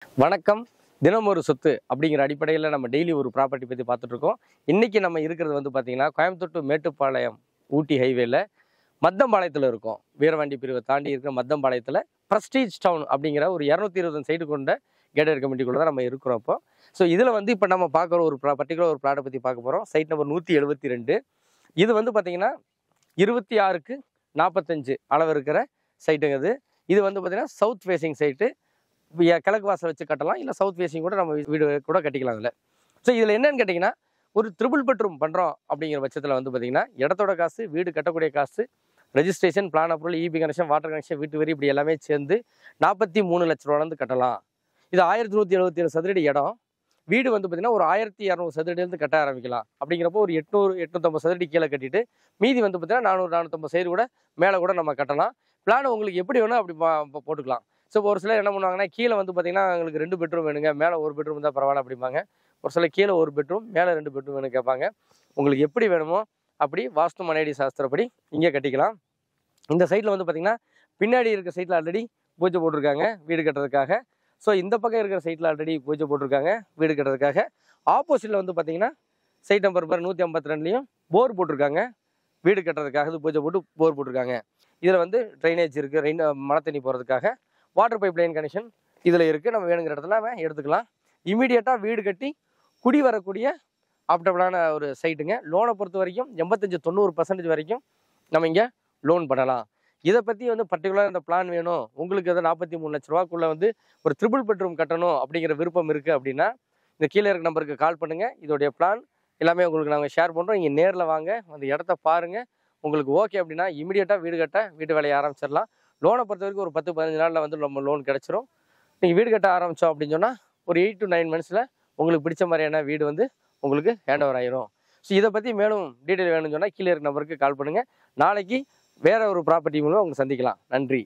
வணக்கம். தினம் ஒரு சொத்து அப்படிங்கிற அடிப்படையில் நம்ம டெய்லி ஒரு ப்ராப்பர்ட்டி பற்றி பார்த்துட்டு இருக்கோம். இன்னைக்கு நம்ம இருக்கிறது வந்து பார்த்தீங்கன்னா, கோயம்புத்தூர் to மேட்டுப்பாளையம் ஊட்டி ஹைவேல மத்தம்பாளையத்தில் இருக்கோம். வீரவாண்டி பிரிவை தாண்டி இருக்கிற மத்தம்பாளையத்தில் பிரஸ்டீஜ் டவுன் அப்படிங்கிற ஒரு 220 சைடு கொண்ட கேடட் கமிட்டிக்குள்ள தான் நம்ம இருக்கிறோம் இப்போ. ஸோ இதில் வந்து இப்போ நம்ம பார்க்குற ஒரு பர்டிகுலர் ஒரு பிளாட்டை பற்றி பார்க்க போகிறோம். Site number 172. இது வந்து பார்த்தீங்கன்னா 26க்கு 45 அளவு இருக்கிற சைட்டுங்க இது. இது வந்து பார்த்தீங்கன்னா சவுத் ஃபேசிங் சைட்டு. கிழக்கு வாசல் வச்சு கட்டலாம், இல்லை சவுத் ஃபேசிங் கூட நம்ம வீடு கூட கட்டிக்கலாம் இதில். ஸோ இதில் என்னன்னு கேட்டிங்கன்னா, ஒரு ட்ரிபிள் பெட்ரூம் பண்ணுறோம் அப்படிங்கிற பட்சத்தில் வந்து பார்த்திங்கன்னா, இடத்தோட காசு, வீடு கட்டக்கூடிய காசு, registration, plan approval, EB connection, water connection, வீட்டு வரி, இப்படி எல்லாமே சேர்ந்து 43 லட்ச ரூபாலேருந்து கட்டலாம். இது 1177 சதுரடி இடம். வீடு வந்து பார்த்திங்கன்னா ஒரு 1200 சதுரடியிலேருந்து கட்ட ஆரம்பிக்கலாம். அப்படிங்கிறப்போ ஒரு 800 850 சதுரடி கீழே கட்டிட்டு மீதி வந்து பார்த்திங்கன்னா 400 450 சைடு கூட மேலே கூட நம்ம கட்டலாம். பிளான் உங்களுக்கு எப்படி வேணும் அப்படி போட்டுக்கலாம். ஸோ ஒரு சிலர் என்ன பண்ணுவாங்கன்னா, கீழே வந்து பார்த்தீங்கன்னா எங்களுக்கு 2 பெட்ரூம் வேணுங்க, மேலே ஒரு பெட்ரூம் இருந்தால் பரவாயில்ல அப்படிம்பாங்க. ஒரு சிலர் கீழே ஒரு பெட்ரூம், மேலே 2 பெட்ரூம் வேணும் கேட்பாங்க. உங்களுக்கு எப்படி வேணுமோ அப்படி வாஸ்து மனையடி சாஸ்திரப்படி இங்கே கட்டிக்கலாம். இந்த சைட்டில் வந்து பார்த்திங்கன்னா, பின்னாடி இருக்கிற சைட்டில் ஆல்ரெடி பூஜை போட்டிருக்காங்க வீடு கட்டுறதுக்காக. ஸோ இந்த பக்கம் இருக்கிற சைட்டில் ஆல்ரெடி பூஜை போட்டிருக்காங்க வீடு கட்டுறதுக்காக. ஆப்போசிட்டில் வந்து பார்த்திங்கன்னா சைட் நம்பர் 152லையும் போர் போட்டிருக்காங்க வீடு கட்டுறதுக்காக. இது பூஜை போட்டு போர் போட்டிருக்காங்க. இதில் வந்து ட்ரைனேஜ் இருக்குது, மழை தண்ணி போகிறதுக்காக. வாட்டர் பைப் லைன் கனெக்ஷன் இதில் இருக்குது. நம்ம வேணுங்கிற இடத்துல நம்ம எடுத்துக்கலாம். இமீடியட்டாக வீடு கட்டி குடி வரக்கூடிய ஆப்டபிளான ஒரு சைட்டுங்க. லோனை பொறுத்த வரைக்கும் 85-90% வரைக்கும் நம்ம இங்கே லோன் பண்ணலாம். இதை பற்றி வந்து பர்டிகுலராக இந்த பிளான் வேணும், உங்களுக்கு எதாவது 43 லட்ச ரூபாக்குள்ளே வந்து ஒரு ட்ரிபிள் பெட்ரூம் கட்டணும் அப்படிங்கிற விருப்பம் இருக்குது அப்படின்னா, இந்த கீழே இருக்க நம்பருக்கு கால் பண்ணுங்கள். இதோடைய பிளான் எல்லாமே உங்களுக்கு நாங்கள் ஷேர் பண்ணுறோம். இங்கே நேரில் வாங்க, அந்த இடத்த பாருங்கள். உங்களுக்கு ஓகே அப்படின்னா இமீடியட்டாக வீடு வேலையை ஆரம்பிச்சிடலாம். லோனை பொறுத்த வரைக்கும் ஒரு 10-15 நாளில் வந்து நம்ம லோன் கிடச்சிரும். நீங்கள் வீடு கட்ட ஆரம்பித்தோம் அப்படின்னு சொன்னால் ஒரு 8 to 9 மந்த்ஸில் உங்களுக்கு பிடிச்ச மாதிரியான வீடு வந்து உங்களுக்கு ஹேண்ட் ஓவர் ஆயிரும். ஸோ இதை பற்றி மேலும் டீட்டெயில் வேணும்னு சொன்னால் கீழே இருக்க நம்பருக்கு கால் பண்ணுங்கள். நாளைக்கு வேறு ஒரு ப்ராப்பர்ட்டி மூலம் உங்களை சந்திக்கலாம். நன்றி.